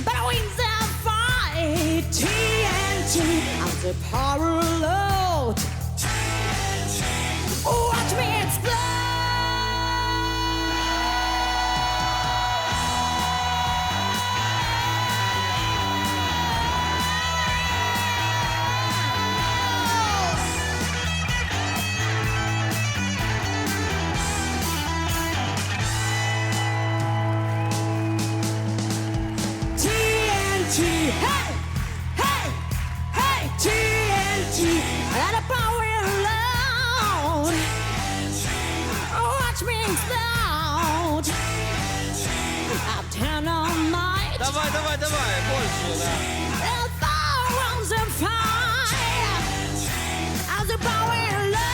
but I win the fight. TNT, I'm the power load. Watch me explode. Hey, hey, hey, TNT, and a power load. Watch me explode. Uptown all night. Давай, давай, давай, больше, да. The fireworks on fire. As the power load.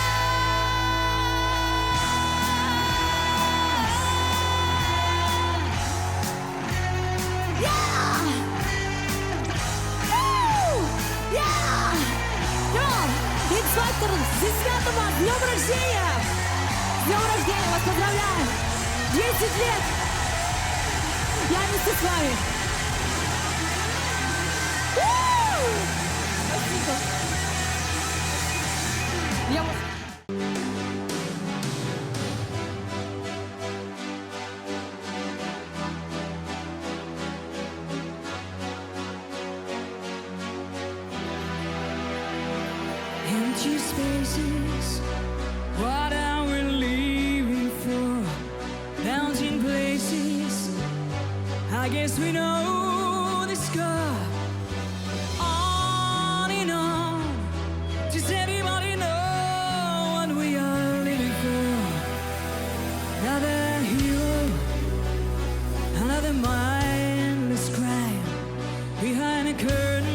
Yeah. Х-фактор, здесь свято вас! С днем рождения! С днем рождения вас поздравляю! 10 лет! Я вместе с вами! Спасибо! Я вас... Empty spaces, what are we leaving for? Bouncing places, I guess we know the score. On and on, does anybody know what we are living for? Another hero, another mindless crime behind a curtain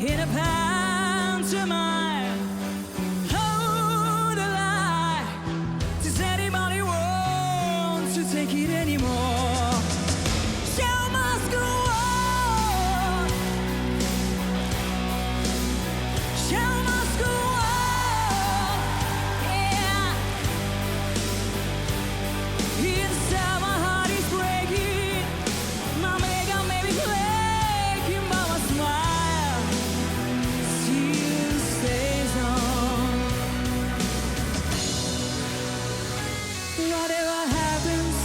in a pantomime. Hold the lie. Does anybody want to take it anymore? Show must go on. Show must go on. Yeah. Inside my heart is breaking. My makeup may be flaking, but my smile still stays on. Whatever happens,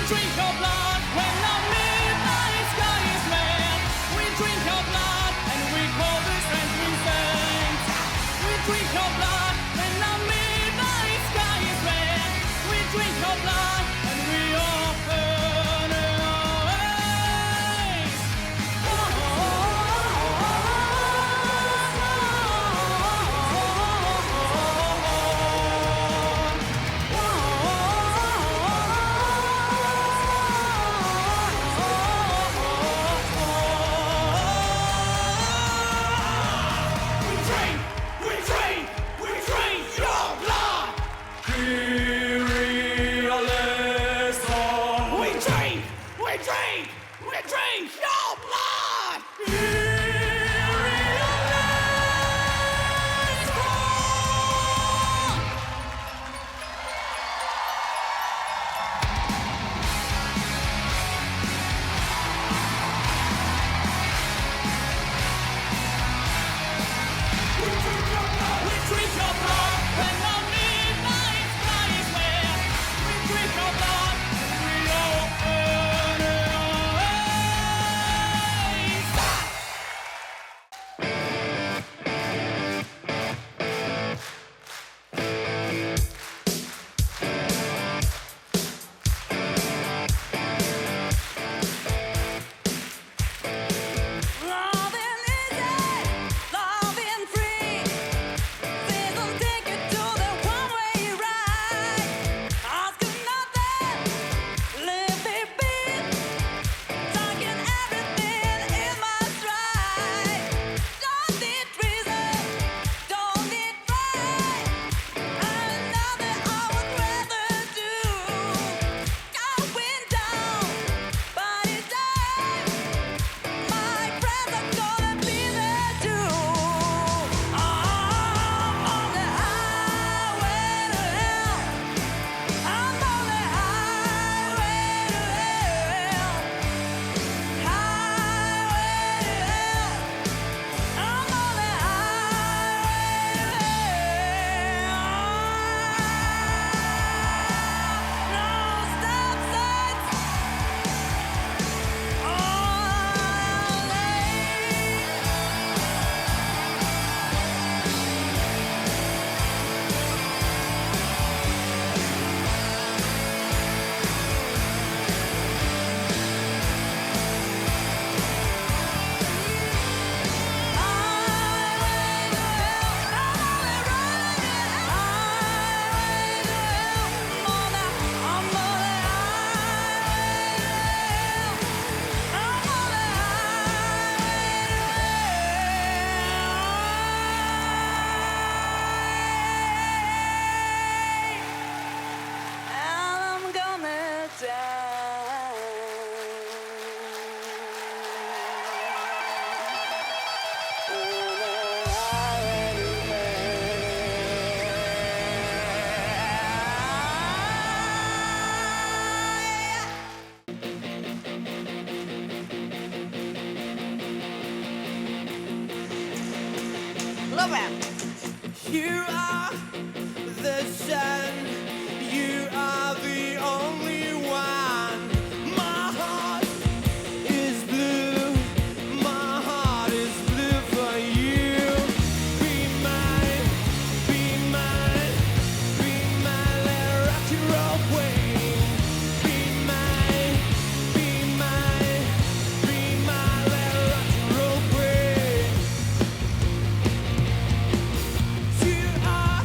drink your blood when the midnight sky is red. We drink your blood and we call the strength we send. We drink your blood when the midnight sky is red. We drink your blood and we open our eyes. You are the sun, you are the only one. My heart is blue, my heart is blue for you. Be mine, be mine, be mine, let her rock you roll away. Be mine, be mine, be mine, let her rock you roll away. You are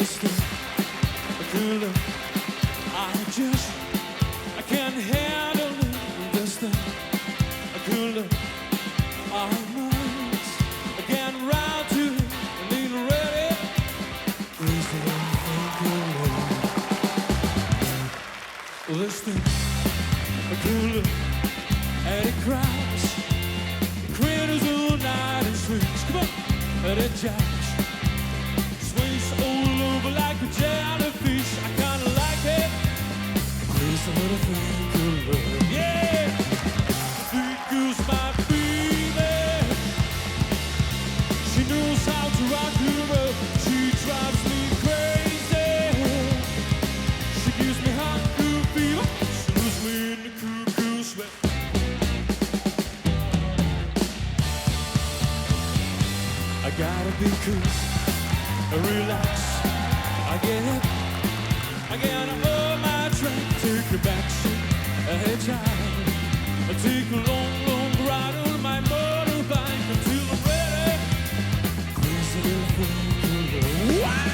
Listen, good look. I can't handle it. Listen, good look. I must get round to it. I need ready. Listen, listen, good look. And it cries, it critters all night and swings. Come on, and it jibes, swings all over like a jellyfish. I kinda like it. Crazy little thing, good love. Yeah, the goose my baby. She knows how to rock the world. She drives me crazy. She gives me hot good fever. She puts me in the cuckoo sweat. I gotta be cool, relax. I get up, I get on my track, take a back seat, a hitchhike. I take a long, long ride on my motorbike until I'm ready. Crazy little thing. Wow!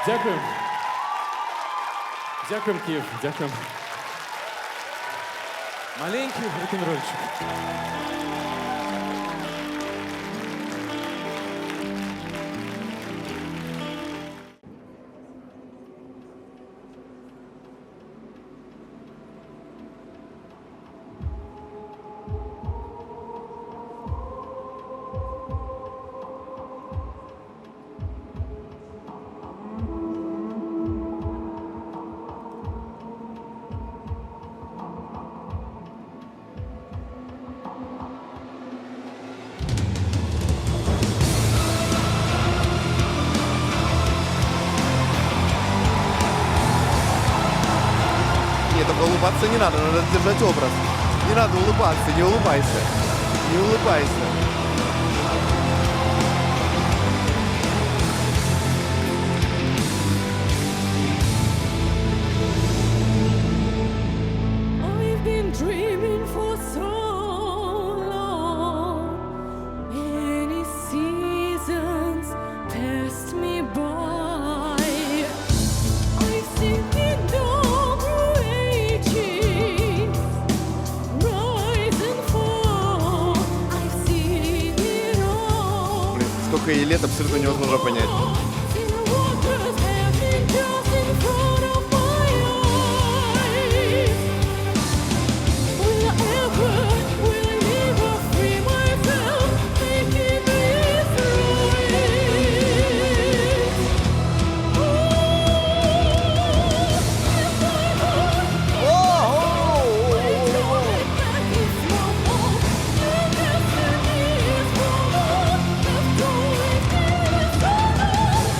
Дякую. Дякую, Київ. Дякую. Маленький рок-н-рольчик. Улыбаться не надо держать образ. Не надо улыбаться, не улыбайся. Не улыбайся. I've been dreaming for so long. Many seasons passed me by. I've seen it all raging, rise and fall. I've seen it all. Блин, сколько ей лет, абсолютно невозможно понять. The waters have been just in front of my eyes. Will I ever free myself, making this right? Oh, if my heart will turn back its normal, your destiny is wrong. Let's go and get it started.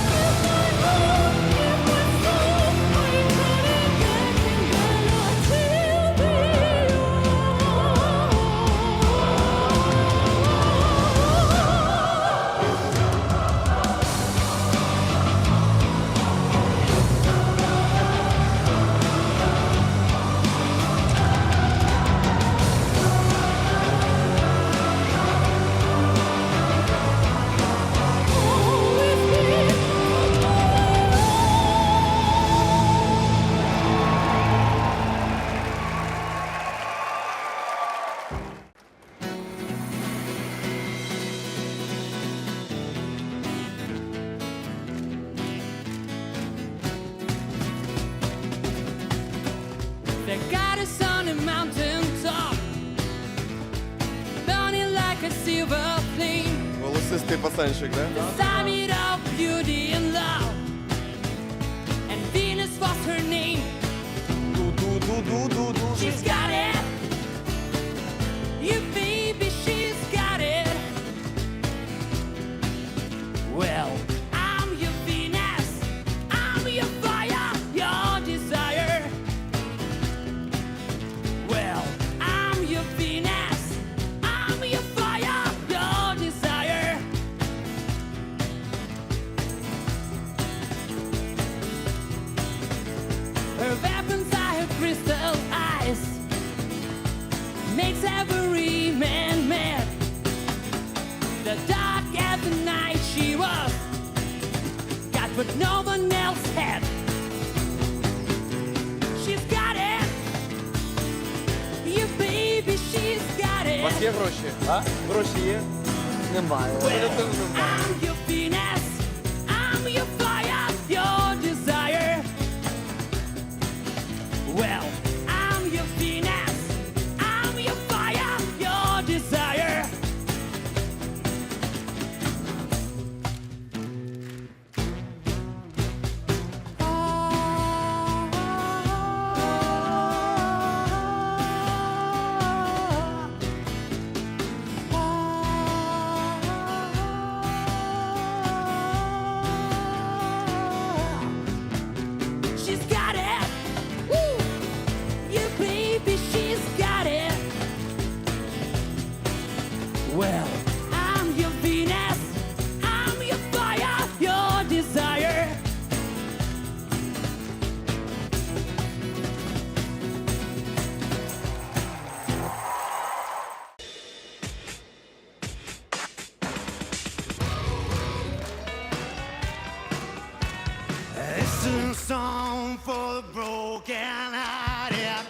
Породистий пацанчик, да? Summit of beauty and love, and Venus was her name. She's got it, you baby, she's got it. Well, I'm your Venus, I'm your fire, your desire. Well, I'm your Venus, I'm your fire, your desire. Her weapons are her crystal eyes, makes every man mad. The dark as the night she was, got what no one else had. She's got it, you baby, she's got У вас it. є гроші? А? Гроші є? Немає. I'm your Venus, I'm your fire, your desire. Well, I'm your Venus, I'm your fire, your desire. She's got it. Woo! You baby, she's got it. Well, I'm your Venus, I'm your fire, your desire. It's a song for the broken hearted,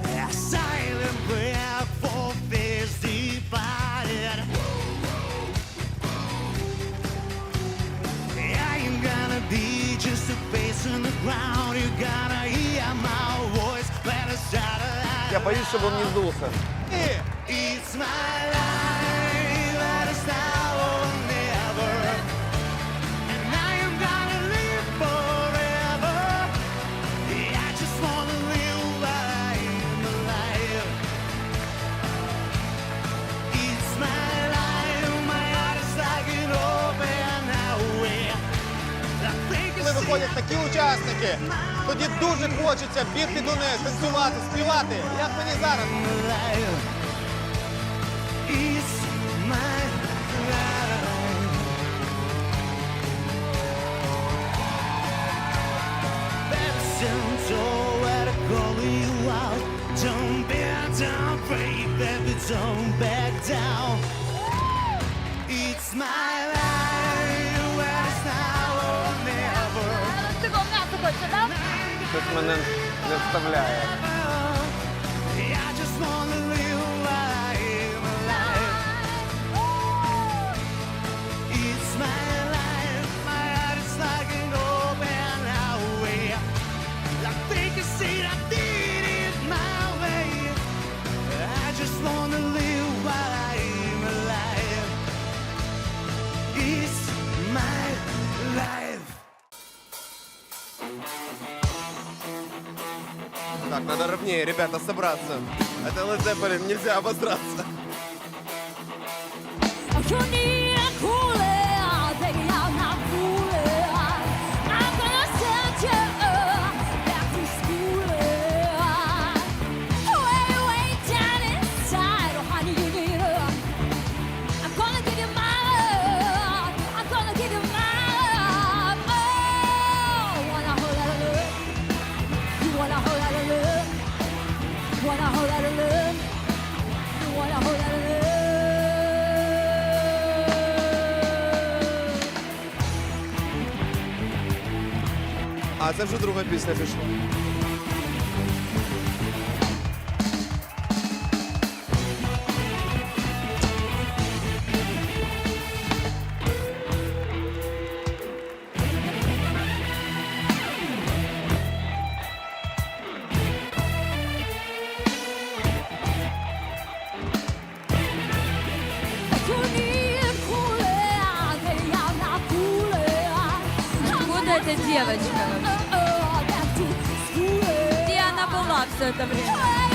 a silent prayer for fears divided. I ain't gonna be just a face on the ground. You gotta hear my voice. Let us start a Я боюсь, щоб он не сдулся. It's my life, let us now or never. And I am gonna live forever. I just wanna live while I am alive. It's my life, my heart is like an open highway. I think Коли виходять такі учасники, тоді дуже хочеться бігти до них, танцювати, співати, як мені зараз. alive. It's my life. Listen to where to call you out. Don't be afraid, baby, don't back down. It's my life, where it's now or never. Щось мене не вставляє. I just wanna live while I am alive. It's my life, my heart is like an open highway. I think I said I did it my way. I just wanna live while I am alive. It's my life. Так, надо ровнее, ребята, собраться. Это Led Zeppelin, нельзя обосраться. You need a cooler, baby, I'm not fooling. I'm gonna send you back to school. Way down inside, oh honey, you need her. I'm gonna give you my love. I'm gonna give you my love. Oh, want a whole lot of love. You want a whole lot of love. Want a whole lot of love. You want a whole lot of love. А це вже друга пісня пішла. эта девочка? Где она была все это время?